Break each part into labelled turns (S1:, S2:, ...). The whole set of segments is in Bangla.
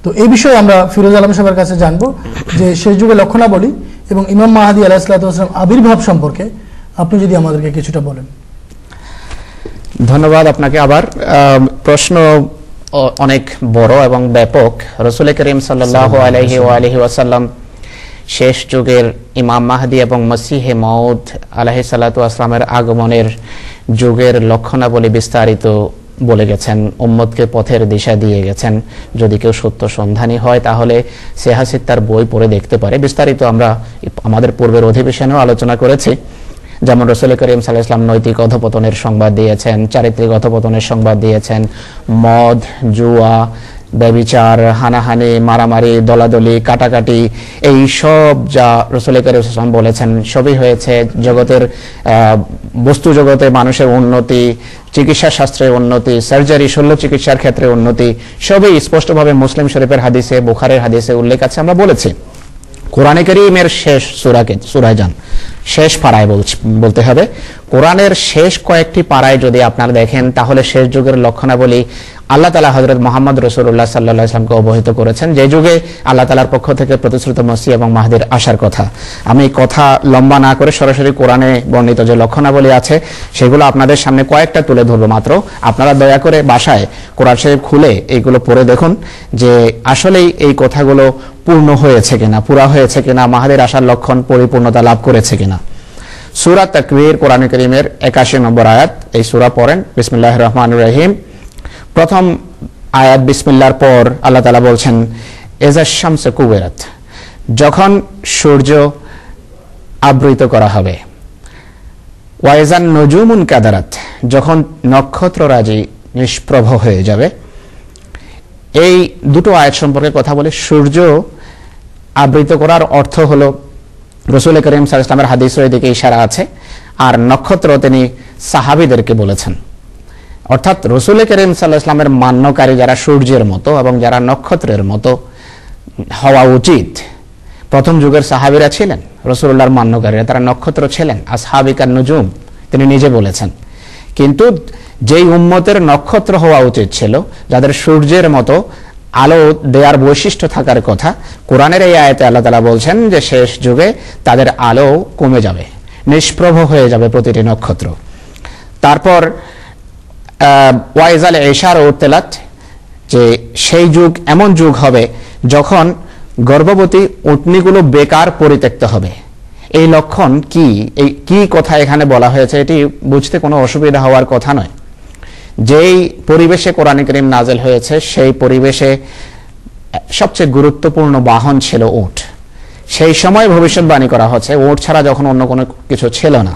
S1: তো এই বিষয়ে আমরা ফিরোজ আলম সাহেবের কাছে জানবো যে শেষ যুগে লক্ষণাবলী এবং ইমাম মাহদী আলাইহিস সালাতু ওয়াস সালাম আবির্ভাব সম্পর্কে আপনি যদি আমাদেরকে কিছুটা বলেন।
S2: ধন্যবাদ আপনাকে। আবার প্রশ্ন অনেক বড় এবং ব্যাপক। রাসূল করিম সাল্লাল্লাহু আলাইহি ওয়া আলিহি ওয়াসাল্লাম শেষ যুগের ইমাম মাহদী এবং মসিহে মাউদ আলাইহিস সালাতু ওয়াস সালামের আগমনের যুগের লক্ষণাবলী বিস্তারিত বলে গেছেন, উম্মতকে পথের দিশা দিয়ে গেছেন। যদি কেউ সত্য সন্ধানী হয় তাহলে সিহাসিত্তার বই পড়ে দেখতে পারে। বিস্তারিত আমরা আমাদের পূর্বের অধিবেশনেও আলোচনা করেছি। যেমন রাসূল করিম সাল্লাল্লাহু আলাইহি ওয়াসাল্লাম নৈতিক অধঃপতনের সংবাদ দিয়েছেন, চারিত্রিক অধঃপতনের সংবাদ দিয়েছেন, মদ, জুয়া, ব্যভিচার, হানাহানি, মারামারি, দলাদলি, কাটাকাটি, এই সব যা রাসূল করিম সাল্লাল্লাহু আলাইহি ওয়াসাল্লাম বলেছেন সবই হয়েছে। জগতের বস্তু জগতে মানুষের উন্নতি, চিকিৎসা শাস্ত্রের উন্নতি, সার্জারি, শল্য চিকিৎসার ক্ষেত্রে উন্নতি, সবই স্পষ্টভাবে মুসলিম শরীফের হাদিসে, বুখারীর হাদিসে উল্লেখ আছে, আমরা বলেছি। কোরআনে কারীমের শেষ সূরায় যান, শেষ পারায় বলতে হবে। কোরআনের শেষ কয়েকটি পারায় যদি আপনারা দেখেন তাহলে শেষ যুগের লক্ষণাবলী আল্লাহ তাআলা হযরত মুহাম্মদ রাসূলুল্লাহ সাল্লাল্লাহু আলাইহি ওয়াসাল্লামকে অবহিত করেছেন, যে যুগে আল্লাহ তাআলার পক্ষ থেকে প্রতিশ্রুত মসিহ এবং মাহদীর আসার কথা। আমি কথা লম্বা না করে সরাসরি কোরআনে বর্ণিত যে লক্ষণাবলী আছে সেগুলো আপনাদের সামনে কয়েকটা তুলে ধরবো মাত্র। আপনারা দয়া করে বাসায় কোরআন শরীফ খুলে এইগুলো পড়ে দেখুন যে আসলেই এই কথাগুলো পূর্ণ হয়েছে কিনা, পুরা হয়েছে কিনা, মাহদীর আসার লক্ষণ পরিপূর্ণতা লাভ করেছে কিনা। সূরা তাকবীর কোরআন কারীমের 81 নম্বর আয়াত। এই সূরা পড়েন। বিসমিল্লাহির রহমানির রহিম। প্রথম আয়াত বিসমিল্লাহর পর আল্লাহ তাআলা বলছেন ইযা শামসু কুবিরাত, যখন সূর্য আবৃত করা হবে, ওয়া ইযান নুজুমুন কাদারাত, যখন নক্ষত্ররাজি নিষ্প্রভ হয়ে যাবে। এই দুটো আয়াত সম্পর্কে কথা বলে। সূর্য আবৃত করার অর্থ হলো রাসূল করিম সাল্লাল্লাহু আলাইহি ওয়াসাল্লামের হাদিসের দিকে ইশারা আছে, আর নক্ষত্র তিনি সাহাবীদেরকে বলেছেন। অর্থাৎ রাসূল করিম সাল্লাল্লাহু আলাইহি ওয়াসাল্লামের মান্যকারী যারা সূর্যের মতো এবং যারা নক্ষত্রের মতো হওয়া উচিত। প্রথম যুগের সাহাবীরা ছিলেন রাসূলুল্লাহর মান্যকারীরা, তারা নক্ষত্র ছিলেন, আসহাবিকান নুজুম তিনি নিজে বলেছেন। কিন্তু যেই উম্মতের নক্ষত্র হওয়া উচিত ছিল, যাদের সূর্যের মতো আলো দেওয়ার বৈশিষ্ট্য থাকার কথা, কোরআনের এই আয়াতে আল্লাহ তাআলা বলছেন যে শেষ যুগে তাদের আলো কমে যাবে, নিষ্প্রভ হয়ে যাবে প্রতিটি নক্ষত্র। তারপর ওয়াইজাল ইশার উতলাত, যে সেই যুগ এমন যুগ হবে যখন গর্ভবতী উটনিগুলো বেকার পরিত্যক্ত হবে। এই লক্ষণ কি, এই কি কথা এখানে বলা হয়েছে এটি বুঝতে কোনো অসুবিধা হওয়ার কথা নয়। যেই পরিবেশে কোরআন কারীম নাযিল হয়েছে সেই পরিবেশে সবচেয়ে গুরুত্বপূর্ণ বাহন ছিল উট। সেই সময় ভবিষ্যৎবাণী করা হচ্ছে উট ছাড়া যখন অন্য কোনো কিছু ছিল না।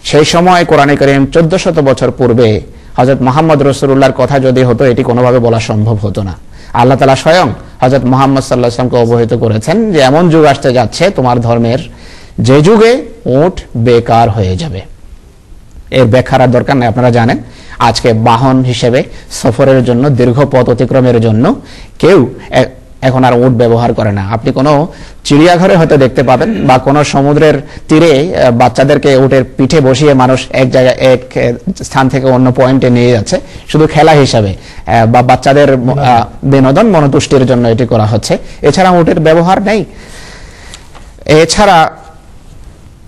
S2: সেই সময় কোরআন কারীম 1400 বছর পূর্বে হযরত মুহাম্মদ রাসূলুল্লাহর কথা যদি হতো এটি কোনোভাবে বলা সম্ভব হতো না। আল্লাহ তাআলা স্বয়ং হযরত মুহাম্মদ সাল্লাল্লাহু আলাইহি ওয়াসাল্লামকে অবহিত করেছেন যে এমন যুগ আসতে যাচ্ছে তোমার ধর্মের, যে যুগে উট বেকার হয়ে যাবে। এর ব্যাখ্যার দরকার নেই, আপনারা জানেন। আজকে বাহন হিসেবে সফরের জন্য, দীর্ঘ পথ অতিক্রমের জন্য কেউ এখন আর উট ব্যবহার করে না। আপনি কোনো চিড়িয়াঘরে হয়তো দেখতে পাবেন বা কোনো সমুদ্রের তীরে বাচ্চাদেরকে উটের পিঠে বসিয়ে মানুষ এক জায়গায় এক স্থান থেকে অন্য পয়েন্টে নিয়ে যাচ্ছে শুধু খেলা হিসাবে, বা বাচ্চাদের বিনোদন মনোতুষ্টির জন্য এটি করা হচ্ছে। এছাড়া উটের ব্যবহার নেই। এছাড়া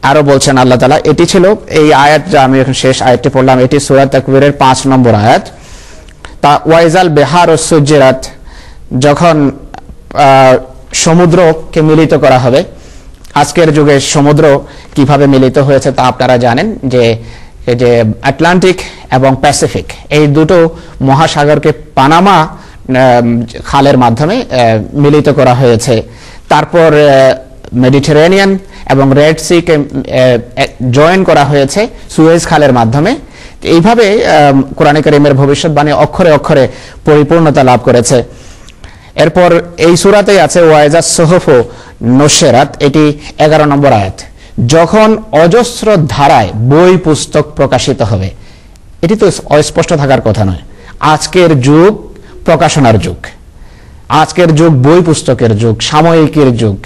S2: আরো বলছেন আল্লাহ তাআলা, এটি ছিল এই আয়াত যা আমি এখন শেষ আয়াতটি পড়লাম, এটি সূরা তাকবীরের 5 নম্বর আয়াত। তা ওয়াইজাল বিহারুস সুজিরাত, যখন সমুদ্রকে মিলিত করা হবে। আজকের যুগে সমুদ্র কিভাবে মিলিত হয়েছে তা আপনারা জানেন, যে আটলান্টিক এবং প্যাসিফিক এই দুটো মহাসাগরকে পানামা খালের মাধ্যমে মিলিত করা হয়েছে। তারপর মেডিটেরেনিয়ান এবং রেড সি কে জয়েন করা হয়েছে সুয়েজ খালের মাধ্যমে। এইভাবে কোরআন কারীমের ভবিষ্যৎবাণী অক্ষরে অক্ষরে পরিপূর্ণতা লাভ করেছে। এরপর এই সূরাতেই আছে ওয়াইজাস সুহুফু নুশিরাত, এটি 11 নম্বর আয়াত। যখন অজস্র ধারায় বই পুস্তক প্রকাশিত হবে। এটি তো অস্পষ্ট থাকার কথা নয়। আজকের যুগ প্রকাশনার যুগ, আজকের যুগ বই পুস্তকের যুগ, সাময়িকীর যুগ,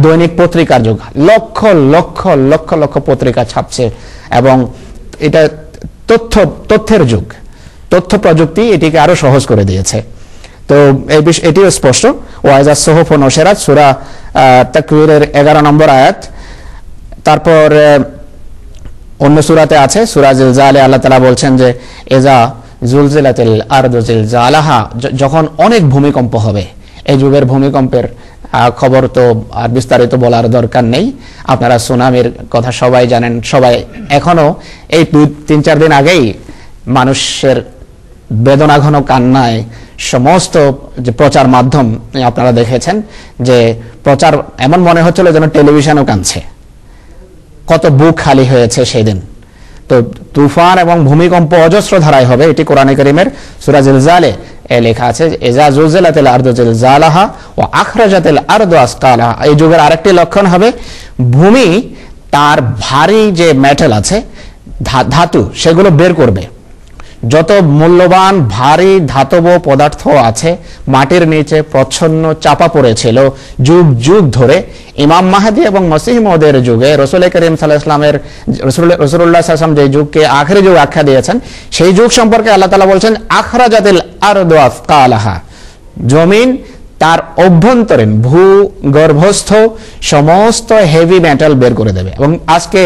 S2: দৈনিক পত্রিকার যুগ। লক্ষ লক্ষ লক্ষ লক্ষ পত্রিকা ছাপছে এবং এটা তথ্যের যুগ। তথ্য প্রযুক্তি এটিকে আরো সহজ করে দিয়েছে। তো এই বিষয় এটিও স্পষ্ট। ওয়াইজা সোহফ নশেরাত সূরা তাকবীরের 11 নম্বর আয়াত। তারপর অন্য সূরাতে আছে সূরা জিলজালে আল্লাহ তাআলা বলছেন যে এজা জুলজিলাতিল আরদু জিলজালাহা, যখন অনেক ভূমিকম্প হবে। এই যুগের ভূমিকম্পের খবর তো আর বিস্তারিত বলার দরকার নেই, আপনারা সুনামির কথা সবাই জানেন। সবাই এখনো এই 2-3-4 দিন আগেই মানুষের বেদনাঘন কান্নায় সমস্ত যে প্রচার মাধ্যম আপনারা দেখেছেন যে প্রচার এমন মনে হচ্ছিল যেন টেলিভিশনও কাঁদছে, কত বুক খালি হয়েছে সেদিন। তো তুফান এবং ভূমিকম্প অজস্র ধারায় হবে, এটি কোরআনে কারীমের সূরা জিলজালে লেখা আছে। ইজা জুলজিলাতিল আরদু জিলজালাহা ওয়া আখরাজাতিল আরদু আসকালাহা। এই যুগের আরেকটি লক্ষণ হবে ভূমি তার ভারী যে মেটাল আছে, ধাতু, সেগুলো বের করবে। যত মূল্যবান ভারী ধাতব পদার্থ আছে মাটির নিচে প্রচ্ছন্ন চাপা পড়েছিল যুগ যুগ ধরে, ইমাম মাহদী এবং মসিহ মওদের যুগে রাসূল করিম সাল্লাল্লাহু আলাইহি ওয়াসাল্লামের রাসূলুল্লাহ সাল্লাল্লাহু আলাইহি ওয়াসাল্লাম যে যুগকে আখেরি যুগ আখ্যা দিয়েছেন, সেই যুগ সম্পর্কে আল্লাহ তাআলা বলছেন আখরাজাতিল আরদু আসকালাহা, জমিন তার অভ্যন্তরীণ ভূগর্ভস্থ সমস্ত হেভি মেটাল বের করে দেবে। এবং আজকে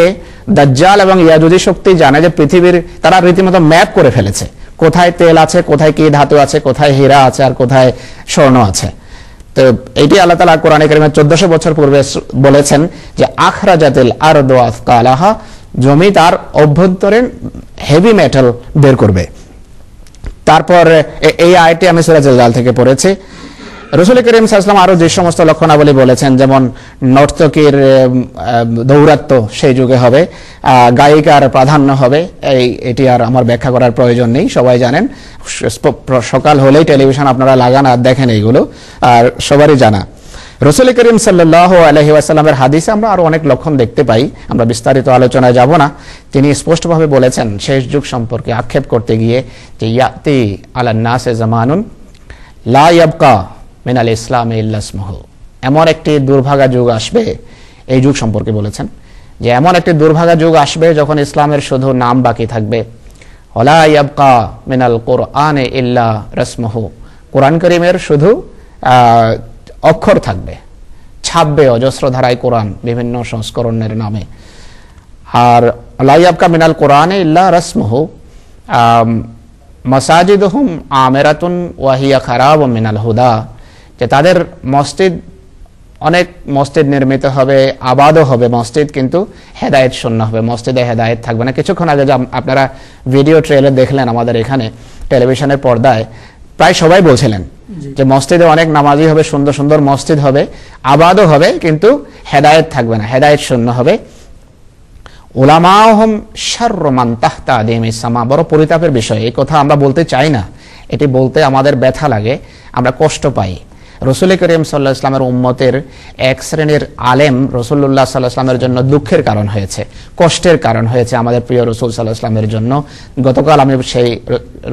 S2: দাজ্জাল এবং ইয়াজুজি শক্তি জানে যে পৃথিবীর, তারা রীতিমতো ম্যাপ করে ফেলেছে কোথায় তেল আছে, কোথায় কি ধাতু আছে, কোথায় হীরা আছে আর কোথায় স্বর্ণ আছে। তো এইটি আল্লাহ তাআলা কোরআনে কারীমে 1400 বছর পূর্বে বলেছেন যে আখরাজাতিল আরদু আসকালাহা, জমি তার অভ্যন্তরীণ হেভি মেটাল বের করবে। তারপর এই আয়াতটি আমি সূরা জিলজাল থেকে পড়েছি। রাসূল করিম সাল্লাল্লাহু আলাইহি ওয়াসাল্লাম আরো যে সমস্ত লক্ষণাবলী বলেছেন, যেমন নর্তকীর দৌরাত্ম্য সেই যুগে হবে, গায়িকার প্রাধান্য হবে, এটি আর আমার ব্যাখ্যা করার প্রয়োজন নেই, সবাই জানেন। সকাল হলেই টেলিভিশন আপনারা লাগান আর দেখেন, এইগুলো আর সবারই জানা। রাসূল করিম সাল্লাল্লাহু আলাইহি ওয়াসাল্লামের হাদিসে আমরা আরো অনেক লক্ষণ দেখতে পাই, আমরা বিস্তারিত আলোচনায় যাব না। তিনি স্পষ্টভাবে বলেছেন শেষ যুগ সম্পর্কে আক্ষেপ করতে গিয়ে যে ইয়াতি আলান নাসে জামানুন লা ইয়াবকা মিনাল ইসলামে ইল্লা ইসমুহু, এমন একটি দুর্ভাগা যুগ আসবে, এই যুগ সম্পর্কে বলেছেন যে এমন একটি দুর্ভাগা যুগ আসবে যখন ইসলামের শুধু নাম বাকি থাকবে। ওয়ালা ইয়াবকা মিনাল কুরআনে ইল্লা রাসমুহু, কোরআন কারীমের শুধু অক্ষর থাকবে, ছাপবে অজস্র ধারায় কোরআন বিভিন্ন সংস্করণের নামে। আর লা ইয়াবকা মিনাল কুরআনে ইল্লা রাসমুহু মাসাজিদুহুম আমিরাতুন ওয়া হিয়া খারাবুম মিনাল হুদা, যে তাদের মসজিদ, অনেক মসজিদ নির্মিত হবে, আবাদও হবে মসজিদ, কিন্তু হেদায়েত শূন্য হবে, মসজিদে হেদায়েত থাকবে না। কিছুক্ষণ আগে আপনারা ভিডিও ট্রেলার দেখলেন আমাদের এখানে টেলিভিশনের পর্দায়, প্রায় সবাই বলছিলেন যে মসজিদে অনেক নামাজি হবে, সুন্দর সুন্দর মসজিদ হবে, আবাদও হবে, কিন্তু হেদায়েত থাকবে না, হেদায়েত শূন্য হবে। উলামাহুম শাররু মান তাহতা আদিমিস সামা, বড় পরিতাপের বিষয়, এই কথা আমরা বলতে চাই না, এটি বলতে আমাদের ব্যথা লাগে, আমরা কষ্ট পাই। রাসূল করিম সাল্লাল্লাহু আলাইহি ওয়াসাল্লামের উম্মতের এক শ্রেণীর আলেম রাসূলুল্লাহ সাল্লাল্লাহু আলাইহি ওয়াসাল্লামের জন্য দুঃখের কারণ হয়েছে, কষ্টের কারণ হয়েছে আমাদের প্রিয় রাসূল সাল্লাল্লাহু আলাইহি ওয়াসাল্লামের জন্য। গতকাল আমি সেই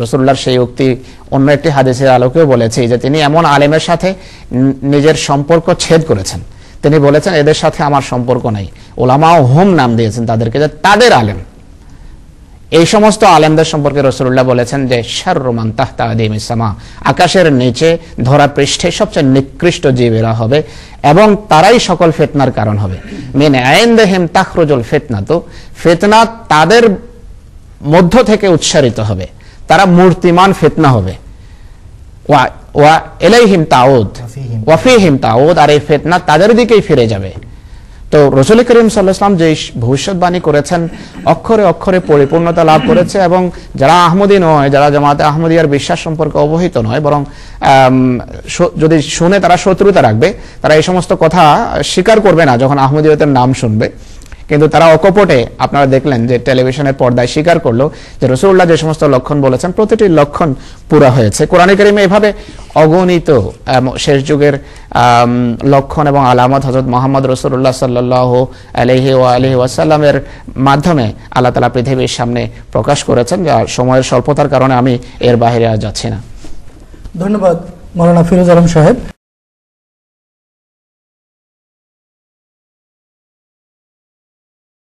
S2: রাসূলুল্লাহর সেই উক্তি অন্য একটি হাদিসের আলোকেও বলেছি যে তিনি এমন আলেমের সাথে নিজের সম্পর্ক ছেদ করেছেন, তিনি বলেছেন এদের সাথে আমার সম্পর্ক নাই। উলামাও হুম নাম দিয়েছেন তাদেরকে, যে তাদের আলেম। এই সমস্ত আলেমদের সম্পর্কে রাসূলুল্লাহ বলেছেন যে শাররু মান তাহতা আদিমিস সামা, আকাশের নিচে ধরা পৃষ্ঠে সবচেয়ে নিকৃষ্ট জীবেরা হবে এবং তারাই সকল ফিতনার কারণ হবে। মিন ইনদিহিম তাখরুজুল ফিতনাতু, ফিতনা তাদের মধ্য থেকে উচ্চারিত হবে, তারা মূর্তিমান ফিতনা হবে। ওয়া ইলাইহিম তাউদ ওয়া ফীহিম তাউদ, আর এই ফিতনা তাদের দিকেই ফিরে যাবে। তো রাসূল করিম সাল্লাল্লাহু আলাইহি ওয়াসাল্লাম যে ভবিষ্যৎবাণী করেছেন অক্ষরে অক্ষরে পরিপূর্ণতা লাভ করেছে, এবং যারা আহমদী নয়, যারা জামাতে আহমদিয়ার বিশ্বাস সম্পর্কে অবহিত নয়, বরং যদি শুনে তারা শত্রুতা রাখবে, তারা এই সমস্ত কথা স্বীকার করবে না যখন আহমদিয়তের নাম শুনবে। কিন্তু তারা অকপটে, আপনারা দেখলেন যে টেলিভিশনের পর্দায় স্বীকার করলো যে রাসূলুল্লাহ যে সমস্ত লক্ষণ বলেছেন প্রতিটি লক্ষণ পুরা হয়েছে। কোরআনে কারীমে এভাবে অগণিত শেষ যুগের লক্ষণ এবং আলামত হযরত মুহাম্মদ রাসূলুল্লাহ সাল্লাল্লাহু আলাইহি ওয়াসাল্লামের মাধ্যমে আল্লাহ তাআলা পৃথিবীর সামনে প্রকাশ করেছেন, যা সময়ের স্বল্পতার কারণে আমি এর বাইরে আর যাচ্ছি না।
S1: ধন্যবাদ মাওলানা ফিরোজ আলম সাহেব।